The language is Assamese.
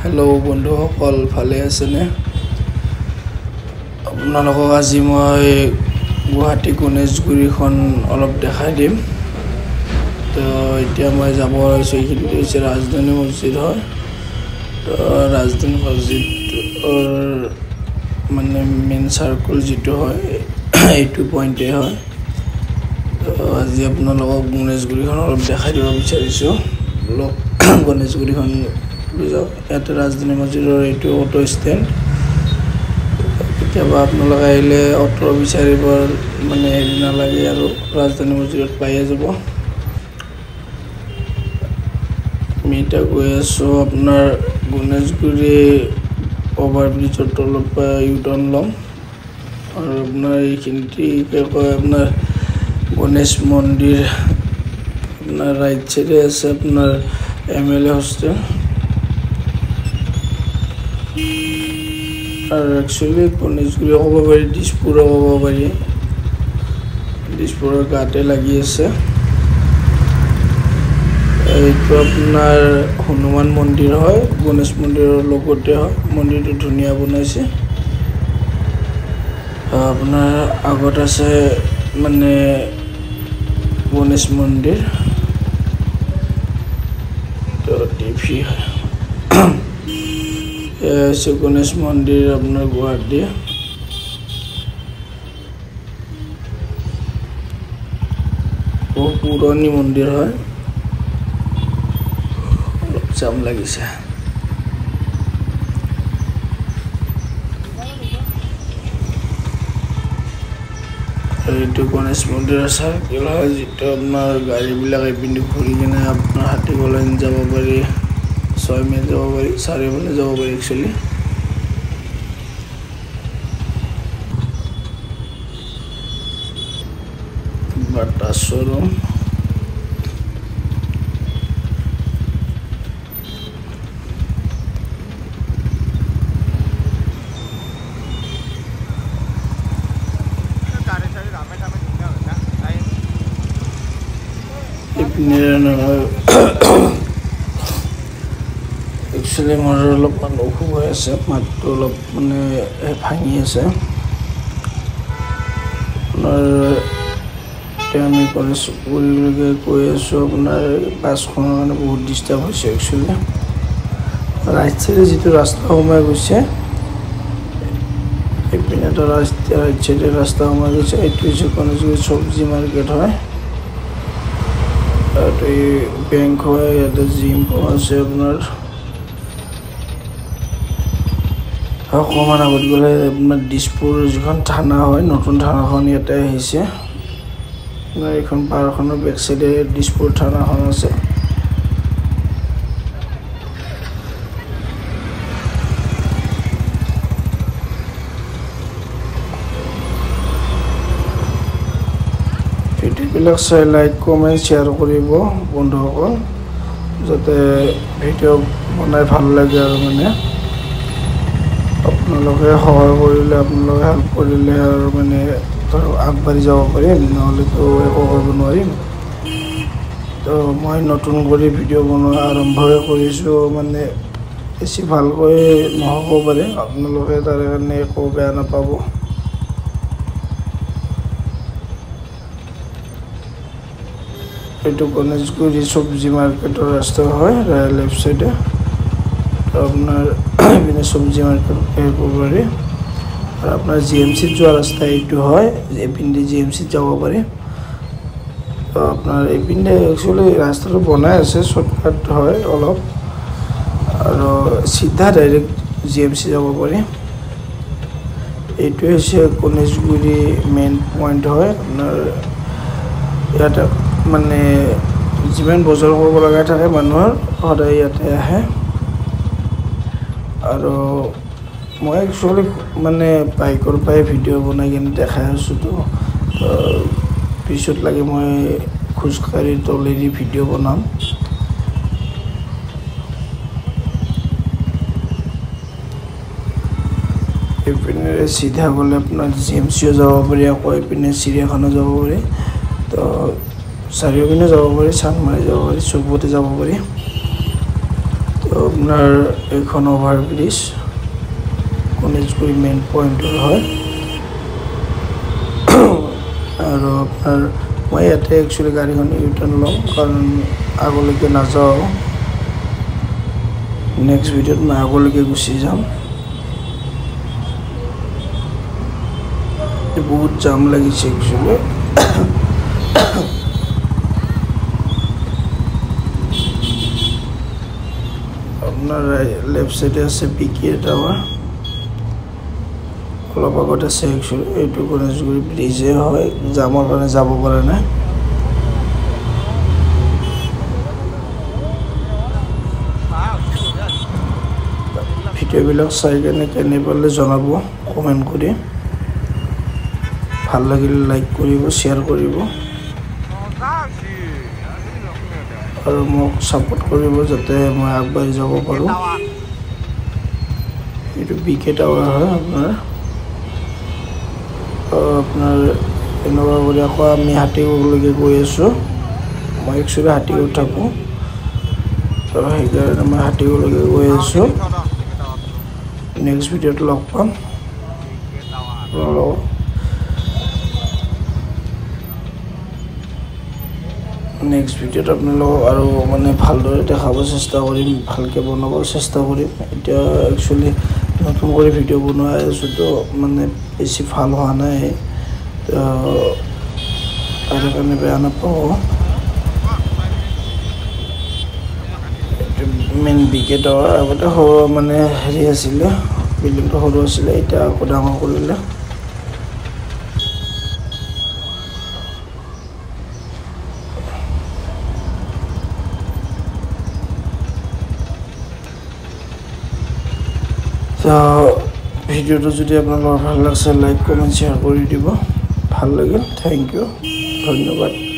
हेलो बंधुসকল ভালে আছেনে আপোনালোকক আজি মই গুৱাহাটী গণেশগুৰিখন অলপ দেখাই দিম তো এতিয়া মই যাব ওলাইছো এইখিনি হৈছে ৰাজধানী মছজিদ হয় তো ৰাজধানী মছজিদ মানে মেইন সাৰ্কেল যেটো হয় এইটো পইণ্টে হয় তো আজি আপোনালোকক গণেশগুৰিখন অলপ দেখাই দিব বিচাৰিছো লোক গণেশগুৰিখন ইয়াতে ৰাজধানী মছজিদৰ এইটো অটো ষ্টেণ্ড কেতিয়াবা আপোনালোক আহিলে অটো বিচাৰিব মানে হেৰি নালাগে আৰু ৰাজধানী মছজিদত পাইয়ে যাব আমি এতিয়া গৈ আছো আপোনাৰ গণেশগুৰি অভাৰব্ৰিজৰ তলৰ পৰা ইউটাৰ্ণ ল'ম আৰু আপোনাৰ এইখিনিতে কয় আপোনাৰ গণেশ মন্দিৰ আপোনাৰ ৰাইট সাইডে আছে আপোনাৰ এমএলএ হোষ্টেল और एक्चुअली गणेशगुरि হ'ব পাৰি দিছপুৰ হ'ব পাৰি দিছপুৰৰ গাতে লাগি আছে এইটো আপোনাৰ হনুমান মন্দিৰ হয় গণেশ মন্দিৰৰ লগতে হয় মন্দিৰটো ধুনীয়া বনাইছে আপোনাৰ আগত আছে মানে গণেশ মন্দিৰ তো টিভি ऐसे गणेश मंदिर अपना गुवाहाटी बहुत पुरानी मंदिर है जाम লাগিছে এইটো গণেশ মন্দিৰৰ সাৰ্কেল হয় যেটো আপোনাৰ গাড়ী বিলাক এপিনে ঘূৰি কিনে আপোনাৰ হাতী গলাইন যাব পাৰি 6 में যাব পাৰি 4 में যাব পাৰি एक्चुअली बाटा शोरूम एक्चुअली मोर अलपमान অসুখ হৈ আছে মাতটো অলপ মানে ভাঙি আছে আপোনাৰ আমি কলেজলৈকে গৈ আছো আপোনাৰ বাছখনৰ কাৰণে বহুত ডিস্টাৰ্ব হৈছে एक्चुअली ৰাইট সাইডে যেটো ৰাস্তা সোমাই গৈছে এইপিনেটো ৰাইট সাইডে ৰাস্তা সোমাই গৈছে এইটো হৈছে গণেশগুৰি চব্জি মাৰ্কেট হয় আৰু এই বেংক হয় ইয়াতে জিম আছে আপোনাৰ অকমান আগত গলে আপোনাৰ দিছপুৰ যিখন থানা হয় নতুন থানাখন ইয়াতে আহিছে এইখন পাৰখনৰ বেক সাইডে দিছপুৰ থানাখন আছে ভিডিঅ'বিলাক চাই লাইক কমেন্ট শেয়াৰ কৰিব বন্ধুসকল যাতে ভিডিঅ' বনাই ভাল লাগে আৰু মানে আপোনালোকে সহায় কৰিলে আপোনালোকে হেল্প কৰিলে আৰু মানে আগবাঢ়ি যাব পাৰিম নহলে তো একো কৰিব নোৱাৰিম তো মই নতুন কৰি ভিডিঅ' বনোৱা আৰম্ভ কৰিছো মানে বেছি ভালকৈ নহ'ব পাৰে আপোনালোকে তাৰ কাৰণে একো বেয়া নাপাব এইটো গণেশগুৰি চব্জি মাৰ্কেটৰ ৰাস্তা হয় লেফট সাইডে আপনার বিনা সবজি মার্কেট পারি আর আপনার জিএমসি যাওয়ার রাস্তা এইটু হয় এপিনে জিএমসি যাব পারি তো আপনার এপিনে एक्चुअली রাস্তাটা বনাই আছে শর্টকাট হয় অলপ আর সিধা ডাইরেক্ট জিএমসি যাব পারি এইটো হৈছে গণেশগুৰি মেইন পয়েন্ট হয় আপনাৰ ইয়াতে মানে যিমান বজাৰ কৰিব লগা থাকে মানুহৰ সদায় ইয়াতে আহে আৰু মই एक्चुअली মানে বাইকৰ পাই ভিডিঅ' বনাই কিনে দেখাই আছো তো পিছত লাগে মই খুজকাৰি তলেৰি ভিডিঅ' বনাম এপিনে সিধা গলে আপোনাৰ জিএমচিও যাব পাৰি আকৌ এপিনে চিৰিয়াখানা যাব পাৰি তো চাৰিওপিনে যাব পাৰি চানমাৰি যাব পাৰি চবতে যাব পাৰি তো আপনাৰ এখন ওভাৰব্ৰিজ গণেশগুৰি মেইন পয়েন্টৰ হয় আৰু আপনার মই ইয়াতে একচুয়ালি গাড়ীখন ইউটার্ন লম কারণ আগলৈকে নাযাওঁ নেক্সট ভিডিওত মই আগলৈকে গুচি যাম বহুত জাম লাগিছে একচুয়ালি আপনার লেফট সাইডে আছে পিকে টাওয়ার অলপ আগত আছে একচুয়ালি এইটো গণেশগুৰি ব্ৰিজে হয় জামৰ কাৰণে যাব পৰা নাই ভিডিওবিলাক চাই কেনে পালে জনাব কমেন্ট কৰি ভাল লাগিলে লাইক কৰিব শেয়াৰ কৰিব আৰু মোক সাপোৰ্ট কৰিব যাতে মই আগবাঢ়ি যাব পাৰো এইটো বিকে টাৱাৰ হয় আপনাৰ এনেকুৱা কৰি আকৌ আমি হাতীগড়লৈকে গৈ আছো মই একচুয়ালি হাতীগড় থাকো তো সেইকাৰণে মই হাতীগড়লৈকে গৈ আছো নেক্সট ভিডিওত লগ পাম নেক্সট ভিডিওত আপোনালোকক আৰু মানে ভালদৰে দেখাব চেষ্টা কৰিম ভালকে বনাব চেষ্টা কৰিম এতিয়া একচুয়ালি নতুন কৰি ভিডিও বনোৱা আছে তো মানে বেছি ভাল হোৱা নাই তাৰ কাৰণে বেয়া নাপাব মেইন বিকে টাৱাৰ আগতে মানে হেৰি আছিলে বিল্ডিংটো সৰু আছিলে এতিয়া আকৌ ডাঙৰ কৰিলে তো ভিডিওটো যদি আপোনালোকৰ ভাল লাগছে লাইক কমেন্ট শেয়াৰ কৰি দিব ভাল লাগিল থ্যাংক ইউ ধন্যবাদ